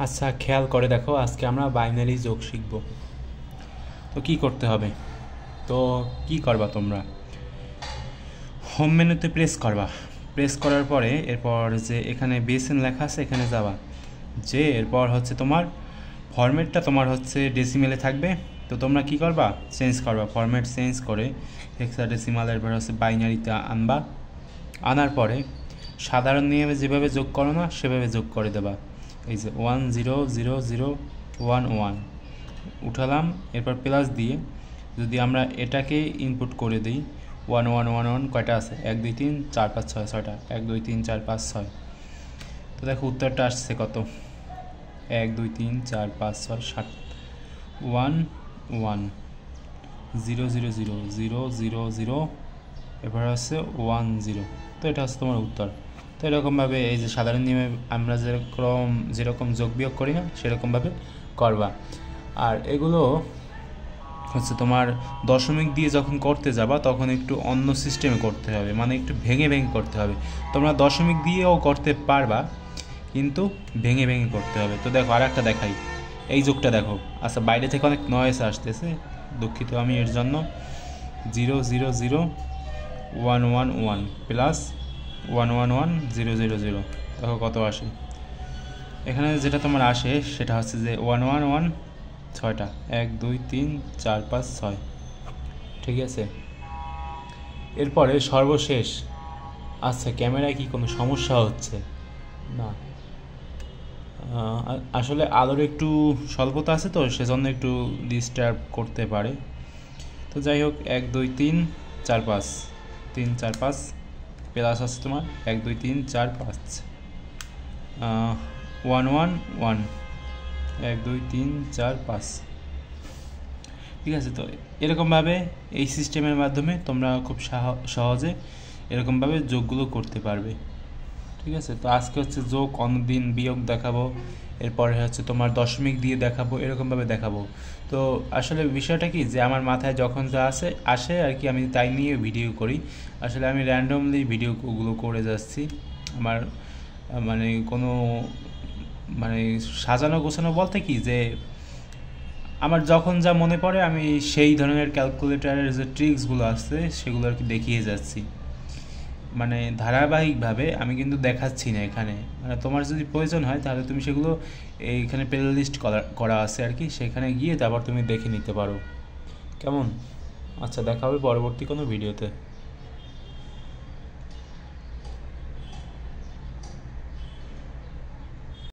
আচ্ছা, খেয়াল করে দেখো, আজকে আমরা বাইনারি যোগ শিখব। তো কি করতে হবে? তো কি করবা তোমরা? হোম মেনুতে প্রেস করবা। প্রেস করার পরে এরপর যে এখানে বেসিন লেখা আছে এখানে যাবা, যে এরপর হচ্ছে তোমার ফরম্যাটটা তোমার হচ্ছে ডেসিমেলে থাকবে। তো তোমরা কি করবা? চেঞ্জ করবা, ফরম্যাট চেঞ্জ করে হেক্সাডেসিমাল এরপর হচ্ছে বাইনারিতে আনবা। আনার পরে সাধারণ নিয়মে যেভাবে যোগ করো না সেভাবে যোগ করে দেবা। এই যে 1 0 0 0 1 1 উঠালাম, এরপর প্লাস দিয়ে যদি আমরা এটাকে ইনপুট করে দিই 1 1 1 1 কয়টা আছে? 1 2 3 4 5 6 ছয়টা, 1 2 3 4 5 6। তো দেখো উত্তরটা আসছে কত? 1 2 3 4 5 6 7 1 1 0 0 0 0 0 0 এবার হচ্ছে 1 0। তো এটা হচ্ছে তোমার উত্তর। তো এরকমভাবে এই যে সাধারণ নিয়মে আমরা যেরকম যোগ বিয়োগ করি না সেরকমভাবে করবা। আর এগুলো হচ্ছে তোমার দশমিক দিয়ে যখন করতে যাবা তখন একটু অন্য সিস্টেমে করতে হবে, মানে একটু ভেঙে ভেঙে করতে হবে। তোমরা দশমিক দিয়েও করতে পারবা, কিন্তু ভেঙে ভেঙে করতে হবে। তো দেখো আর একটা দেখাই, এই যোগটা দেখো। আচ্ছা, বাইরে থেকে অনেক নয়েজ আসতেছে, দুঃখিত আমি এর জন্য। 0 0 0 1 1 1 প্লাস 1 1 1 0 0 0, দেখো কত আসে। এখানে যেটা তোমার আসে সেটা হচ্ছে যে 1 1 1 ছয়টা, 1 2 3 4 5 6। ঠিক আছে, এরপরে সর্বশেষ। আচ্ছা, ক্যামেরায় কি কোনো সমস্যা হচ্ছে? না, আসলে আলোর একটু স্বল্পতা আছে, তো সেজন্য একটু ডিস্টার্ব করতে পারে। তো যাই হোক, 1 2 3 4 5 3 4 5 প্লাস আছে তোমার 1 2 3 4 5 1 1 1 1 2 3 4 5। ঠিক আছে, তো এরকমভাবে এই সিস্টেমের মাধ্যমে তোমরা খুব সহজে এরকমভাবে যোগগুলো করতে পারবে। ঠিক আছে, তো আজকে হচ্ছে যোগ, অন্যদিন বিয়োগ দেখাবো, এরপরে হচ্ছে তোমার দশমিক দিয়ে দেখাবো, এরকমভাবে দেখাবো। তো আসলে বিষয়টা কি, যে আমার মাথায় যখন যা আসে আর কি, আমি তাই নিয়ে ভিডিও করি। আসলে আমি র্যান্ডমলি ভিডিওগুলো করে যাচ্ছি। আমার মানে কোনো মানে সাজানো গোছানো বলতে কি, যে আমার যখন যা মনে পড়ে আমি সেই ধরনের ক্যালকুলেটারের যে ট্রিক্সগুলো আছে সেগুলো আর কি দেখিয়ে যাচ্ছি। মানে ধারাবাহিকভাবে আমি কিন্তু দেখাচ্ছি না এখানে। মানে তোমার যদি প্রয়োজন হয় তাহলে তুমি সেগুলো এইখানে প্লে লিস্ট করা আছে আর কি, সেখানে গিয়ে তারপর তুমি দেখে নিতে পারো। কেমন? আচ্ছা, দেখা হবে পরবর্তী কোনো ভিডিওতে।